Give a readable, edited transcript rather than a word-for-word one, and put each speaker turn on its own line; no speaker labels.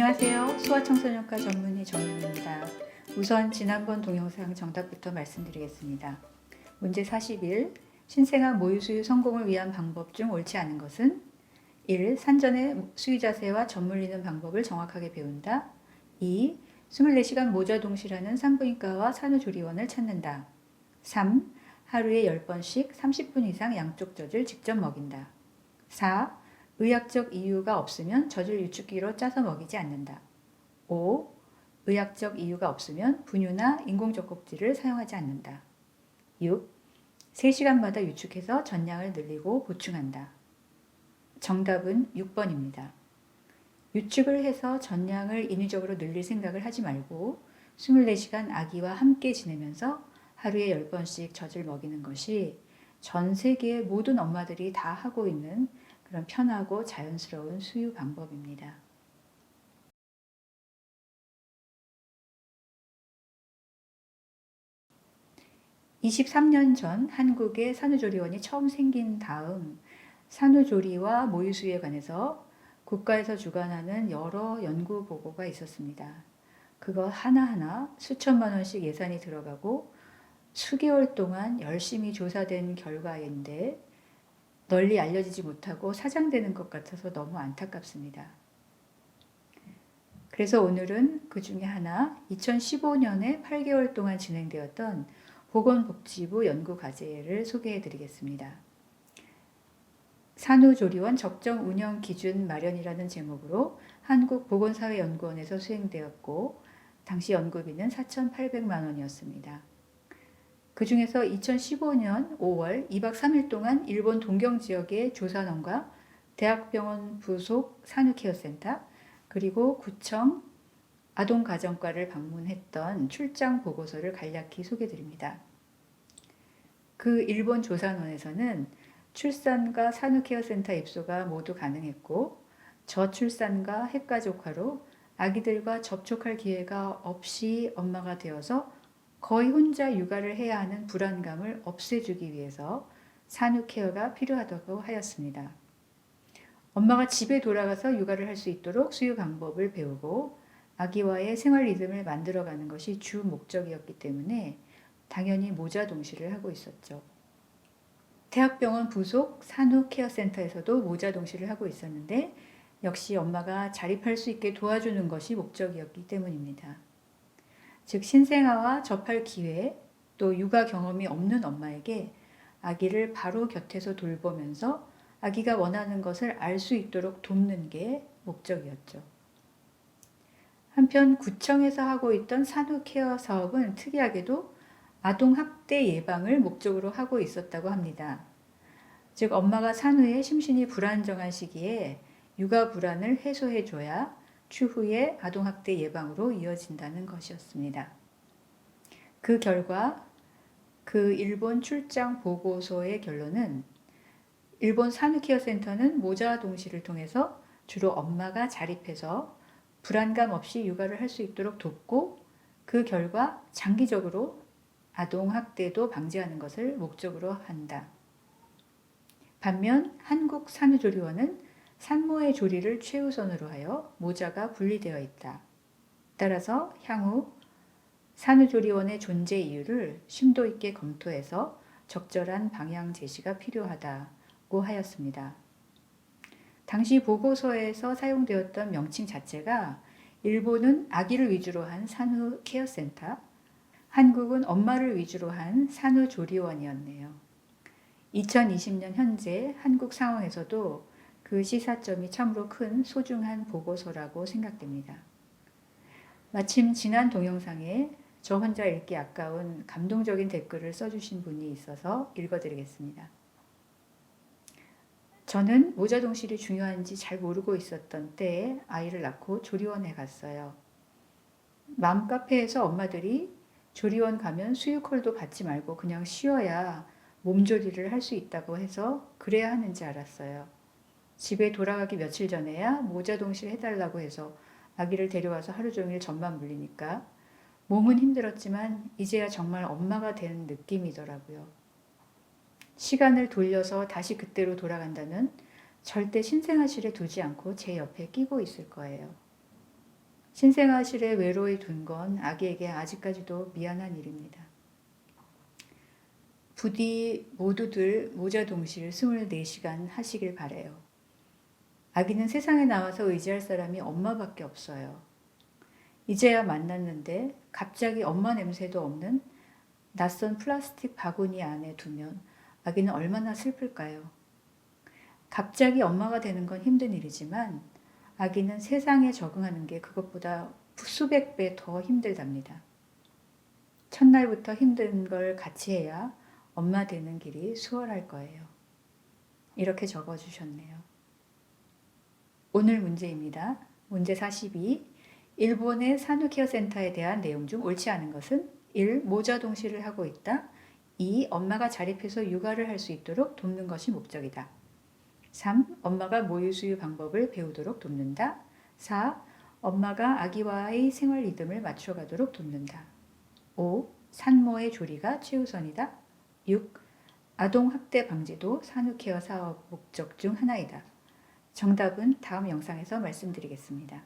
안녕하세요. 소아청소년과 전문의 정윤입니다. 우선 지난번 동영상 정답부터 말씀드리겠습니다. 문제 41. 신생아 모유수유 성공을 위한 방법 중 옳지 않은 것은 1. 산전에 수유 자세와 젖 물리는 방법을 정확하게 배운다. 2. 24시간 모자 동시라는 산부인과와 산후조리원을 찾는다. 3. 하루에 10번씩 30분 이상 양쪽 젖을 직접 먹인다. 4. 의학적 이유가 없으면 젖을 유축기로 짜서 먹이지 않는다. 5. 의학적 이유가 없으면 분유나 인공젖꼭지를 사용하지 않는다. 6. 3시간마다 유축해서 젖량을 늘리고 보충한다. 정답은 6번입니다. 유축을 해서 젖량을 인위적으로 늘릴 생각을 하지 말고 24시간 아기와 함께 지내면서 하루에 10번씩 젖을 먹이는 것이 전 세계의 모든 엄마들이 다 하고 있는 그런 편하고 자연스러운 수유 방법입니다. (23년) 전 한국의 산후조리원이 처음 생긴 다음 산후조리와 모유수유에 관해서 국가에서 주관하는 여러 연구 보고가 있었습니다. 그거 하나하나 수천만 원씩 예산이 들어가고 수개월 동안 열심히 조사된 결과인데 널리 알려지지 못하고 사장되는 것 같아서 너무 안타깝습니다. 그래서 오늘은 그 중에 하나 2015년에 8개월 동안 진행되었던 보건복지부 연구과제를 소개해 드리겠습니다. 산후조리원 적정 운영 기준 마련이라는 제목으로 한국보건사회연구원에서 수행되었고 당시 연구비는 4,800만 원이었습니다. 그 중에서 2015년 5월 2박 3일 동안 일본 동경 지역의 조산원과 대학병원 부속 산후케어센터 그리고 구청 아동가정과를 방문했던 출장 보고서를 간략히 소개드립니다. 그 일본 조산원에서는 출산과 산후케어센터 입소가 모두 가능했고 저출산과 핵가족화로 아기들과 접촉할 기회가 없이 엄마가 되어서 거의 혼자 육아를 해야 하는 불안감을 없애주기 위해서 산후케어가 필요하다고 하였습니다. 엄마가 집에 돌아가서 육아를 할 수 있도록 수유 방법을 배우고 아기와의 생활 리듬을 만들어가는 것이 주 목적이었기 때문에 당연히 모자 동시를 하고 있었죠. 대학병원 부속 산후케어센터에서도 모자 동시를 하고 있었는데 역시 엄마가 자립할 수 있게 도와주는 것이 목적이었기 때문입니다. 즉 신생아와 접할 기회 또 육아 경험이 없는 엄마에게 아기를 바로 곁에서 돌보면서 아기가 원하는 것을 알 수 있도록 돕는 게 목적이었죠. 한편 구청에서 하고 있던 산후케어 사업은 특이하게도 아동학대 예방을 목적으로 하고 있었다고 합니다. 즉 엄마가 산후에 심신이 불안정한 시기에 육아 불안을 해소해줘야 추후에 아동학대 예방으로 이어진다는 것이었습니다. 그 결과 그 일본 출장 보고서의 결론은 일본 산후케어센터는 모자 동시를 통해서 주로 엄마가 자립해서 불안감 없이 육아를 할 수 있도록 돕고 그 결과 장기적으로 아동학대도 방지하는 것을 목적으로 한다. 반면 한국산후조리원은 산모의 조리를 최우선으로 하여 모자가 분리되어 있다. 따라서 향후 산후조리원의 존재 이유를 심도 있게 검토해서 적절한 방향 제시가 필요하다고 하였습니다. 당시 보고서에서 사용되었던 명칭 자체가 일본은 아기를 위주로 한 산후케어센터, 한국은 엄마를 위주로 한 산후조리원이었네요. 2020년 현재 한국 상황에서도 그 시사점이 참으로 큰 소중한 보고서라고 생각됩니다. 마침 지난 동영상에 저 혼자 읽기 아까운 감동적인 댓글을 써주신 분이 있어서 읽어드리겠습니다. 저는 모자 동실이 중요한지 잘 모르고 있었던 때에 아이를 낳고 조리원에 갔어요. 맘카페에서 엄마들이 조리원 가면 수유콜도 받지 말고 그냥 쉬어야 몸조리를 할 수 있다고 해서 그래야 하는지 알았어요. 집에 돌아가기 며칠 전에야 모자 동실 해달라고 해서 아기를 데려와서 하루 종일 젖만 물리니까 몸은 힘들었지만 이제야 정말 엄마가 된 느낌이더라고요. 시간을 돌려서 다시 그때로 돌아간다면 절대 신생아실에 두지 않고 제 옆에 끼고 있을 거예요. 신생아실에 외로이 둔 건 아기에게 아직까지도 미안한 일입니다. 부디 모두들 모자 동실 24시간 하시길 바래요. 아기는 세상에 나와서 의지할 사람이 엄마밖에 없어요. 이제야 만났는데 갑자기 엄마 냄새도 없는 낯선 플라스틱 바구니 안에 두면 아기는 얼마나 슬플까요? 갑자기 엄마가 되는 건 힘든 일이지만 아기는 세상에 적응하는 게 그것보다 수백 배 더 힘들답니다. 첫날부터 힘든 걸 같이 해야 엄마 되는 길이 수월할 거예요. 이렇게 적어주셨네요. 오늘 문제입니다. 문제 42. 일본의 산후케어 센터에 대한 내용 중 옳지 않은 것은 1. 모자 동실을 하고 있다. 2. 엄마가 자립해서 육아를 할 수 있도록 돕는 것이 목적이다. 3. 엄마가 모유수유 방법을 배우도록 돕는다. 4. 엄마가 아기와의 생활 리듬을 맞춰가도록 돕는다. 5. 산모의 조리가 최우선이다. 6. 아동학대 방지도 산후케어 사업 목적 중 하나이다. 정답은 다음 영상에서 말씀드리겠습니다.